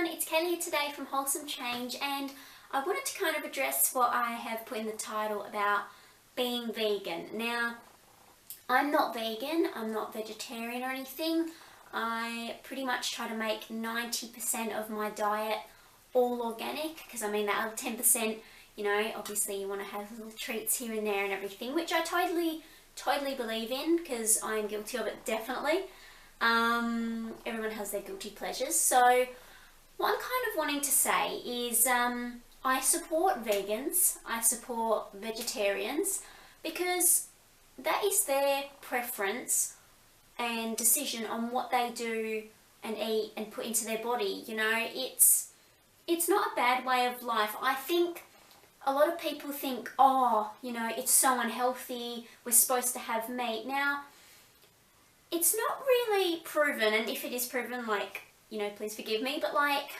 everyone, it's Kelly here today from Wholesome Change, and I wanted to kind of address what I have put in the title about being vegan. Now, I'm not vegan, I'm not vegetarian or anything. I pretty much try to make 90% of my diet all organic, because I mean that other 10%, you know, obviously you want to have little treats here and there and everything, which I totally believe in, because I'm guilty of it, definitely. Everyone has their guilty pleasures. So what I'm kind of wanting to say is I support vegans, I support vegetarians, because that is their preference and decision on what they do and eat and put into their body. You know, it's not a bad way of life. I think a lot of people think, oh, you know, it's so unhealthy, we're supposed to have meat. Now, it's not really proven, and if it is proven, like, you know, please forgive me, but like,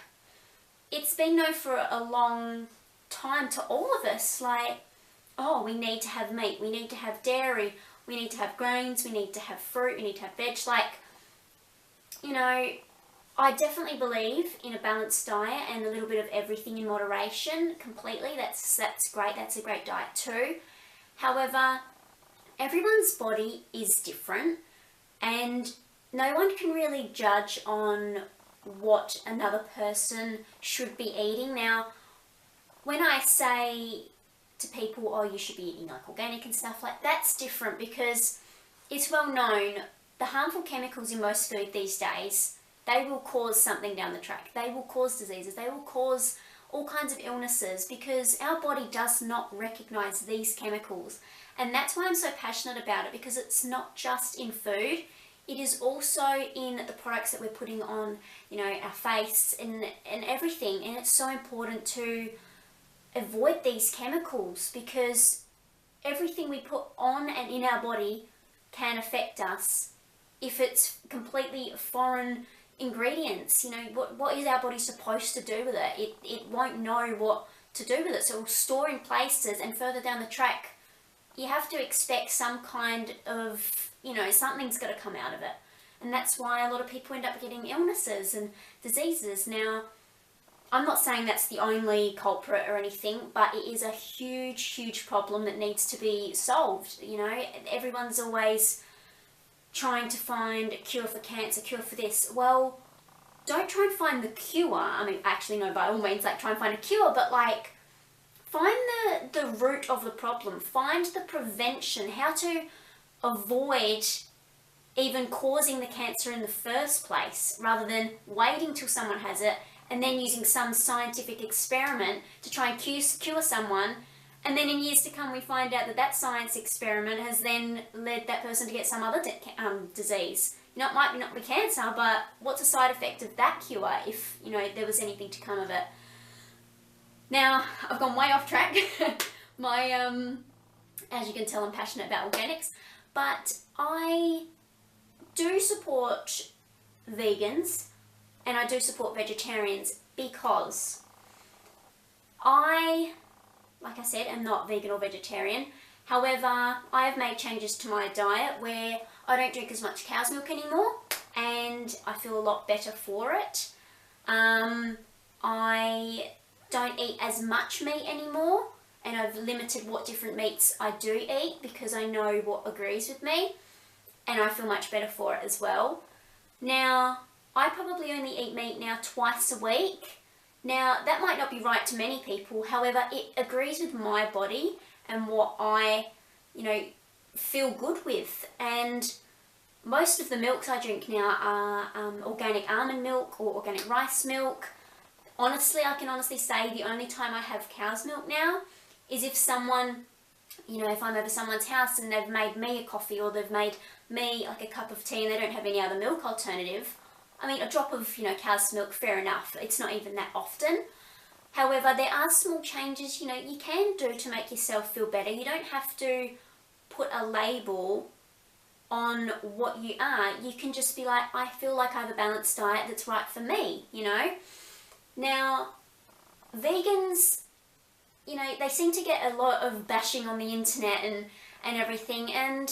it's been known for a long time to all of us, like, oh, we need to have meat, we need to have dairy, we need to have grains, we need to have fruit, we need to have veg. Like, you know, I definitely believe in a balanced diet and a little bit of everything in moderation, completely. That's great, that's a great diet too. However, everyone's body is different, and no one can really judge on what another person should be eating. Now, when I say to people, oh, you should be eating like organic and stuff, like, that's different, because it's well known the harmful chemicals in most food these days, they will cause something down the track. They will cause diseases, they will cause all kinds of illnesses, because our body does not recognize these chemicals. And that's why I'm so passionate about it, because it's not just in food, it is also in the products that we're putting on, you know, our face and everything. And it's so important to avoid these chemicals, because everything we put on and in our body can affect us if it's completely foreign ingredients. You know, what is our body supposed to do with it? It won't know what to do with it, so it will store in places, and further down the track you have to expect some kind of, you know, something's got to come out of it. And that's why a lot of people end up getting illnesses and diseases. Now, I'm not saying that's the only culprit or anything, but it is a huge problem that needs to be solved. You know, everyone's always trying to find a cure for cancer, cure for this. Well, don't try and find the cure. I mean, actually, no, by all means, like, try and find a cure, but like, find the root of the problem. Find the prevention, how to avoid even causing the cancer in the first place, rather than waiting till someone has it and then using some scientific experiment to try and cure someone, and then in years to come we find out that that science experiment has then led that person to get some other disease. You know, it might not be cancer, but what's a side effect of that cure if, you know, there was anything to come of it? Now, I've gone way off track. As you can tell, I'm passionate about organics, but I do support vegans and I do support vegetarians, because I, like I said, am not vegan or vegetarian. However, I have made changes to my diet where I don't drink as much cow's milk anymore, and I feel a lot better for it. I don't eat as much meat anymore, and I've limited what different meats I do eat, because I know what agrees with me, and I feel much better for it as well. Now, I probably only eat meat now twice a week. Now, that might not be right to many people, however, it agrees with my body and what I, you know, feel good with. And most of the milks I drink now are organic almond milk or organic rice milk. Honestly, I can honestly say the only time I have cow's milk now is if someone, you know, if I'm over someone's house and they've made me a coffee, or they've made me like a cup of tea and they don't have any other milk alternative. I mean, a drop of, you know, cow's milk, fair enough. It's not even that often. However, there are small changes, you know, you can do to make yourself feel better. You don't have to put a label on what you are. You can just be like, I feel like I have a balanced diet that's right for me, you know. Now, vegans, you know, they seem to get a lot of bashing on the internet and everything, and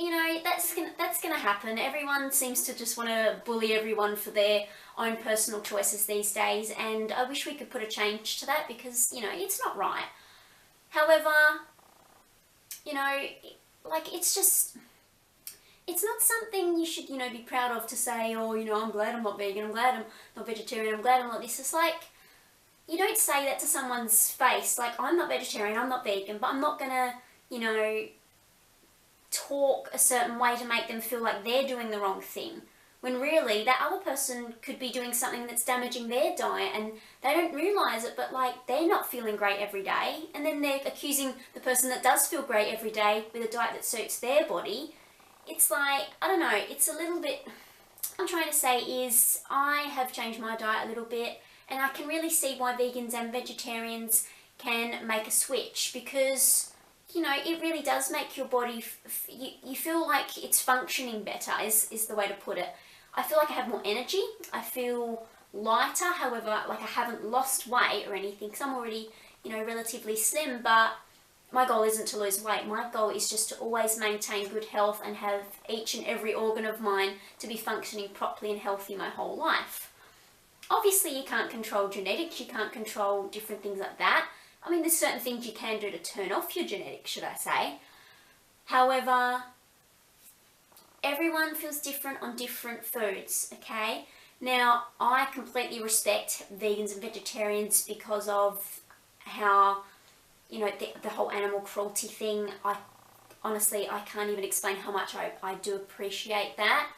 you know, that's gonna happen. Everyone seems to just want to bully everyone for their own personal choices these days, and I wish we could put a change to that because, you know, it's not right. However, you know, like, it's not something you should, you know, be proud of to say, oh, you know, I'm glad I'm not vegan, I'm glad I'm not vegetarian, I'm glad I'm not this. It's like, you don't say that to someone's face, like, I'm not vegetarian, I'm not vegan, but I'm not gonna, you know, talk a certain way to make them feel like they're doing the wrong thing. When really, that other person could be doing something that's damaging their diet and they don't realise it, but like, they're not feeling great every day. And then they're accusing the person that does feel great every day with a diet that suits their body. It's like, I don't know, it's a little bit, what I'm trying to say is, I have changed my diet a little bit, and I can really see why vegans and vegetarians can make a switch, because, you know, it really does make your body, you feel like it's functioning better, is the way to put it. I feel like I have more energy, I feel lighter, however, like, I haven't lost weight or anything, because I'm already, you know, relatively slim, but my goal isn't to lose weight. My goal is just to always maintain good health and have each and every organ of mine to be functioning properly and healthy my whole life. Obviously, you can't control genetics, you can't control different things like that. I mean, there's certain things you can do to turn off your genetics, should I say. However, everyone feels different on different foods, okay? Now, I completely respect vegans and vegetarians because of how, you know, the whole animal cruelty thing. Honestly, I can't even explain how much I do appreciate that.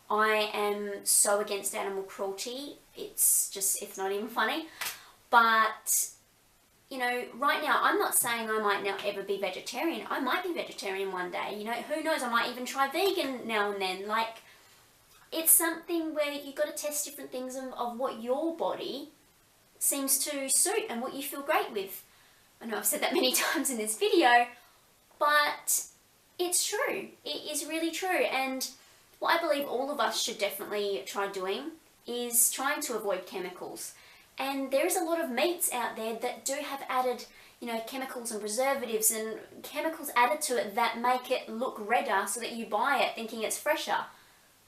I am so against animal cruelty. It's not even funny. But, you know, right now, I'm not saying I might not ever be vegetarian. I might be vegetarian one day. You know, who knows? I might even try vegan now and then. Like, it's something where you've got to test different things of what your body seems to suit and what you feel great with. I know I've said that many times in this video, but it's true. It is really true. And what I believe all of us should definitely try doing is trying to avoid chemicals. And there is a lot of meats out there that do have added, you know, chemicals and preservatives and chemicals added to it that make it look redder so that you buy it thinking it's fresher.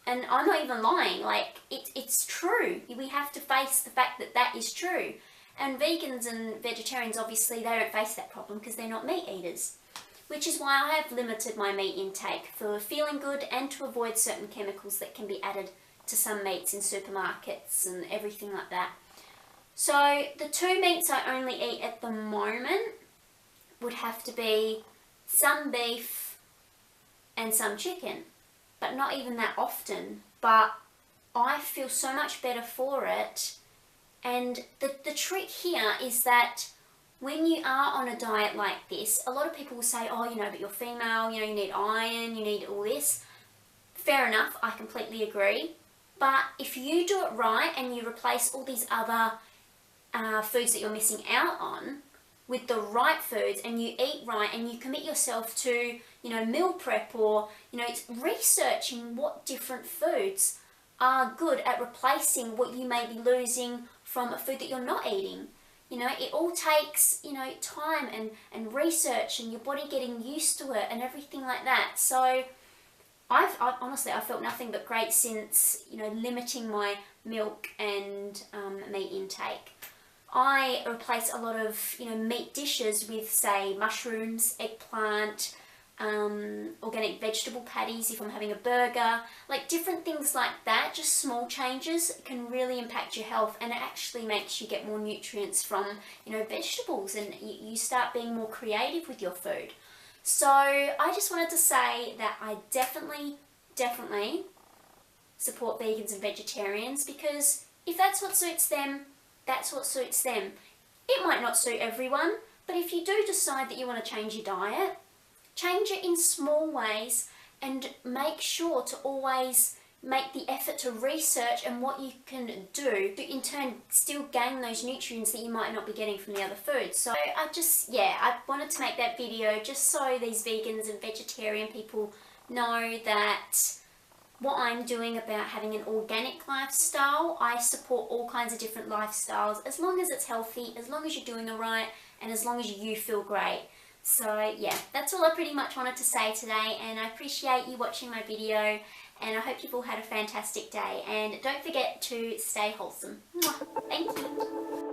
And I'm not even lying, like, it's true. We have to face the fact that that is true. And vegans and vegetarians, obviously, they don't face that problem because they're not meat eaters. Which is why I have limited my meat intake for feeling good and to avoid certain chemicals that can be added to some meats in supermarkets and everything like that. So the two meats I only eat at the moment would have to be some beef and some chicken. But not even that often. But I feel so much better for it. And the trick here is that when you are on a diet like this, a lot of people will say, oh, you know, but you're female, you know, you need iron, you need all this. Fair enough, I completely agree. But if you do it right and you replace all these other foods that you're missing out on with the right foods, and you eat right and you commit yourself to, you know, meal prep, or, you know, researching what different foods are good at replacing what you may be losing from a food that you're not eating. You know, it all takes, you know, time and research and your body getting used to it and everything like that. So I've honestly, I felt nothing but great since, you know, limiting my milk and meat intake. I replace a lot of, you know, meat dishes with, say, mushrooms, eggplant, organic vegetable patties if I'm having a burger, like different things like that. Just small changes can really impact your health, and it actually makes you get more nutrients from, you know, vegetables, and you start being more creative with your food. So I just wanted to say that I definitely support vegans and vegetarians, because if that's what suits them, that's what suits them. It might not suit everyone, but if you do decide that you want to change your diet, change it in small ways and make sure to always make the effort to research and what you can do to in turn still gain those nutrients that you might not be getting from the other foods. So I wanted to make that video just so these vegans and vegetarian people know that what I'm doing about having an organic lifestyle. I support all kinds of different lifestyles as long as it's healthy, as long as you're doing it right, and as long as you feel great. So yeah, that's all I pretty much wanted to say today, and I appreciate you watching my video, and I hope you've all had a fantastic day, and don't forget to stay wholesome. Mwah. Thank you.